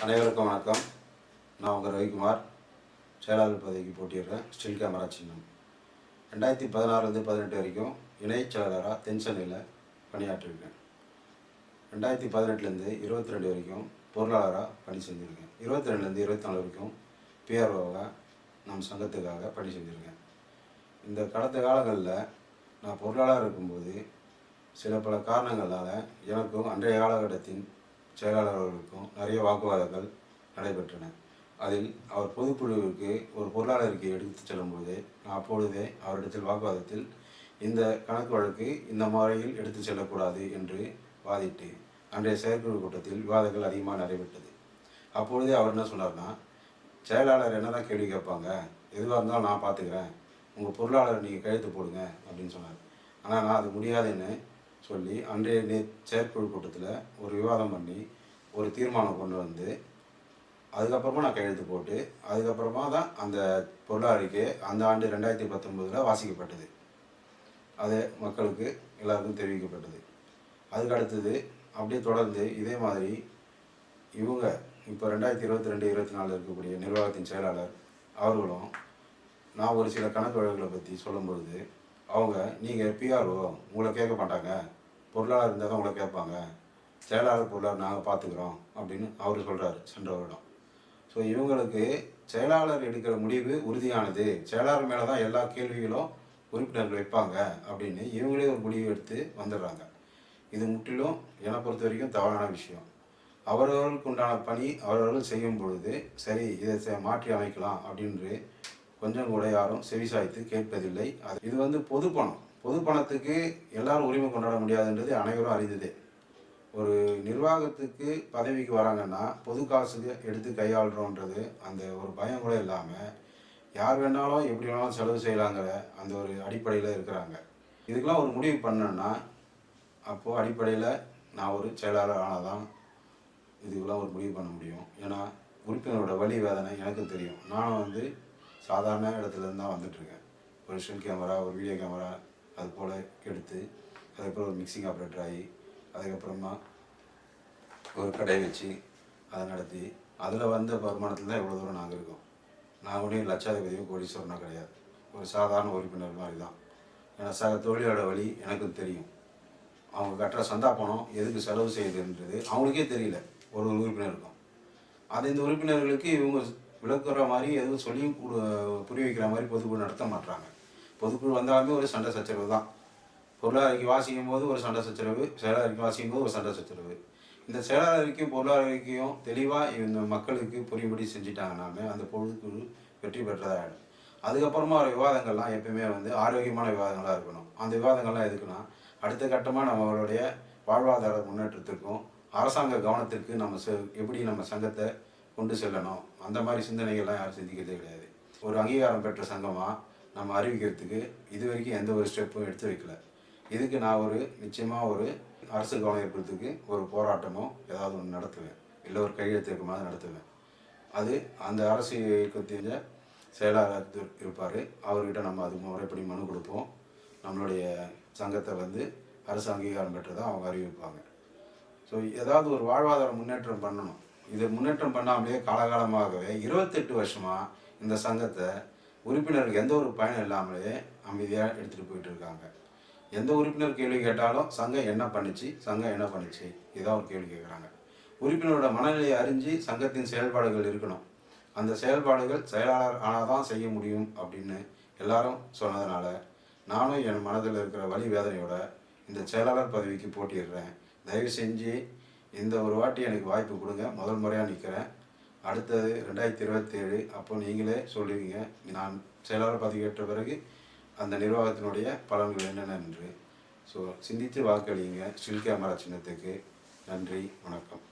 அனைவருக்கும் வணக்கம். நான் உங்கள் ரவிக்குமார். செயலாளர் பதவிக்கு போட்டியிடுறேன். ஸ்டில் கேமரா சின்னம். 2016 18 வரைக்கும் இணைச் செயலாளராக தென் சென்னையில் பணியாற்றிருக்கேன். 2018 22 வரைக்கும் பொருளாளராக பணி செஞ்சுருக்கேன். 22 24 வரைக்கும் பிஆர்ஓவாக நம் சங்கத்துக்காக பணி செஞ்சுருக்கேன். இந்த கடந்த காலங்களில் நான் பொருளாளராக இருக்கும்போது சில பல காரணங்களால் எனக்கும் அன்றைய காலகட்டத்தின் செயலாளர்களுக்கும் நிறைய வாக்குவாதங்கள் நடைபெற்றன. அதில் அவர் பொதுக்குழுவிற்கு ஒரு பொருளாளருக்கு எடுத்து செல்லும்போது நான் அப்பொழுதே அவரிடத்தில் வாக்குவாதத்தில் இந்த கணக்கு வழக்கு இந்த முறையில் எடுத்து செல்லக்கூடாது என்று வாதிட்டு அன்றைய செயற்குழு கூட்டத்தில் விவாதங்கள் அதிகமாக நடைபெற்றது. அப்பொழுதே அவர் என்ன சொன்னார்னா, செயலாளர் என்ன தான் கேள்வி கேட்பாங்க, எதுவாக இருந்தாலும் நான் பார்த்துக்கிறேன், உங்கள் பொருளாளர் நீங்கள் கையெழுத்து போடுங்க அப்படின்னு சொன்னார். ஆனால் நான் அது முடியாதுன்னு சொல்லி அன்றைய செயற்குழு கூட்டத்தில் ஒரு விவாதம் பண்ணி ஒரு தீர்மானம் கொண்டு வந்து அதுக்கப்புறமா நான் கையெழுத்து போட்டு அதுக்கப்புறமா தான் அந்த பொருளாதாரிக்கை அந்த ஆண்டு 2019 வாசிக்கப்பட்டது. அது மக்களுக்கு எல்லாருக்கும் தெரிவிக்கப்பட்டது. அதுக்கு அடுத்தது அப்படியே தொடர்ந்து இதே மாதிரி இவங்க இப்போ 2022 24 இருக்கக்கூடிய நிர்வாகத்தின் செயலாளர் அவர்களும் நான் ஒரு சில கணக்கு வழக்குகளை பற்றி சொல்லும்பொழுது அவங்க, நீங்கள் பிஆர்ஓ உங்களை கேட்க மாட்டாங்க, பொருளாளர் இருந்தால் தான் உங்களை கேட்பாங்க, செயலாளர் பொருளாளர் நாங்கள் பார்த்துக்குறோம் அப்படின்னு அவர் சொல்கிறாரு சென்ற வருடம். ஸோ இவங்களுக்கு செயலாளர் எடுக்கிற முடிவு உறுதியானது, செயலாளர் மேலே தான் எல்லா கேள்விகளும் உறுப்பினர்கள் வைப்பாங்க அப்படின்னு இவங்களே ஒரு முடிவு எடுத்து வந்துடுறாங்க. இது முற்றிலும் என்னை பொறுத்த வரைக்கும் தவறான விஷயம். அவரவர்களுக்கு உண்டான பணி அவரவர்கள் செய்யும் பொழுது சரி இதை மாற்றி அமைக்கலாம் அப்படின்று கொஞ்சம் கூட யாரும் செவிசாய்த்து கேட்பதில்லை. இது பொது பணம். பொது பணத்துக்கு எல்லாரும் உரிமை கொண்டாட முடியாதுன்றது அனைவரும் அறிந்ததே. ஒரு நிர்வாகத்துக்கு பதவிக்கு வராங்கன்னா பொது காசுக்கு எடுத்து கையாளுறோன்றது அந்த ஒரு பயம் கூட இல்லாமல் யார் வேணாலும் எப்படி வேணாலும் செலவு செய்யலாங்கிற அந்த ஒரு அடிப்படையில் இருக்கிறாங்க. இதுக்கெல்லாம் ஒரு முடிவு பண்ணேன்னா அப்போது அடிப்படையில் நான் ஒரு செயலாளர் ஆனால் தான் இதுக்கெல்லாம் ஒரு முடிவு பண்ண முடியும். ஏன்னா உறுப்பினரோட வலி வேதனை எனக்கு தெரியும். நானும் சாதாரண இடத்துலேருந்து தான் வந்துட்டுருக்கேன். ஒரு ஸ்டில் கேமரா, ஒரு வீடியோ கேமரா அது போல் எடுத்து அதுக்கப்புறம் ஒரு மிக்சிங் ஆப்ரேட்டர் ஆகி அதுக்கப்புறமா ஒரு கடை வச்சு அதை நடத்தி அதில் வந்த வருமானத்தில் தான் இவ்வளோ தூரம் நாங்கள் இருக்கோம். நான் ஒன்றும் லட்சாதிபதியோ கோடீஸ்வரனோ கிடையாது. ஒரு சாதாரண உறுப்பினர் மாதிரி தான். ஏன்னா தொழிலோட வழி எனக்கும் தெரியும். அவங்க கட்டுற சந்தா பணம் எதுக்கு செலவு செய்யுதுன்றது அவங்களுக்கே தெரியல ஒரு உறுப்பினருக்கும். அது இந்த உறுப்பினர்களுக்கு இவங்க விளக்குற மாதிரி எதுவும் சொல்லி புரிய வைக்கிற மாதிரி பொதுக்குழு நடத்த மாட்டாங்க. பொதுக்குழு வந்தாலுமே ஒரு சண்டை சச்சரவு தான். பொருளாதாரிக்கு வாசிக்கும் போது ஒரு சண்டை சச்சரவு, செயலாளருக்கு வாசிக்கும் போது ஒரு சண்டை சச்சரவு. இந்த செயலாளருக்கும் பொருளாதாரிக்கையும் தெளிவாக இந்த மக்களுக்கு புரியும்படி செஞ்சுட்டாங்கன்னாமே அந்த பொதுக்குழு வெற்றி பெற்றதாக ஆகிடும். அதுக்கப்புறமா ஒரு விவாதங்கள்லாம் எப்பயுமே ஆரோக்கியமான விவாதங்களாக இருக்கணும். அந்த விவாதங்கள்லாம் எதுக்குன்னா அடுத்த கட்டமாக நம்மளுடைய வாழ்வாதார முன்னேற்றத்திற்கும் அரசாங்க கவனத்திற்கு நம்ம எப்படி நம்ம சங்கத்தை கொண்டு செல்லணும், அந்த மாதிரி சிந்தனைகள்லாம் யாரும் சிந்திக்கிறதே கிடையாது. ஒரு அங்கீகாரம் பெற்ற சங்கமாக நம்ம அறிவிக்கிறதுக்கு இது வரைக்கும் எந்த ஒரு ஸ்டெப்பும் எடுத்து வைக்கல. இதுக்கு நான் நிச்சயமாக ஒரு அரசு கவனம் ஏற்படுறதுக்கு ஒரு போராட்டமோ ஏதாவது ஒன்று நடத்துவேன், இல்லை ஒரு கையெழுத்து இயக்கமாக நடத்துவேன். அது அந்த அரசு இயக்கத்தின் செயலாளர் இருப்பார், அவர்கிட்ட நம்ம அது முறைப்படி மனு கொடுப்போம். நம்மளுடைய சங்கத்தை அரசு அங்கீகாரம் பெற்றதாக அவங்க அறிவிப்பாங்க. ஸோ ஏதாவது ஒரு வாழ்வாதார முன்னேற்றம் பண்ணணும். இது முன்னேற்றம் பண்ணாமலே காலகாலமாகவே 28 வருஷமாக இந்த சங்கத்தை உறுப்பினருக்கு எந்த ஒரு பயனும் இல்லாமலே அமைதியாக எடுத்துகிட்டு போயிட்டு இருக்காங்க. எந்த உறுப்பினர் கேள்வி கேட்டாலும் சங்கம் என்ன பண்ணுச்சு, சங்கம் என்ன பண்ணுச்சு, இதான் ஒரு கேள்வி கேட்குறாங்க. உறுப்பினரோட மனநிலையை அறிஞ்சு சங்கத்தின் செயல்பாடுகள் இருக்கணும். அந்த செயல்பாடுகள் செயலாளர் ஆனால் தான் செய்ய முடியும் அப்படின்னு எல்லாரும் சொன்னதுனால நானும் என் மனதில் இருக்கிற வலி வேதனையோட இந்த செயலாளர் பதவிக்கு போட்டியிடுறேன். தயவு செஞ்சு இந்த ஒரு வாட்டி எனக்கு வாய்ப்பு கொடுங்க. முதல் முறையாக நிற்கிறேன். அடுத்தது 2027 அப்போ நீங்களே சொல்லுவீங்க நான் செயலாளர் பதவி ஏற்ற பிறகு அந்த நிர்வாகத்தினுடைய பலன்கள் என்னென்ன என்று. ஸோ சிந்தித்து வாக்களியுங்க ஸ்டில் கேமரா சின்னத்துக்கு. நன்றி, வணக்கம்.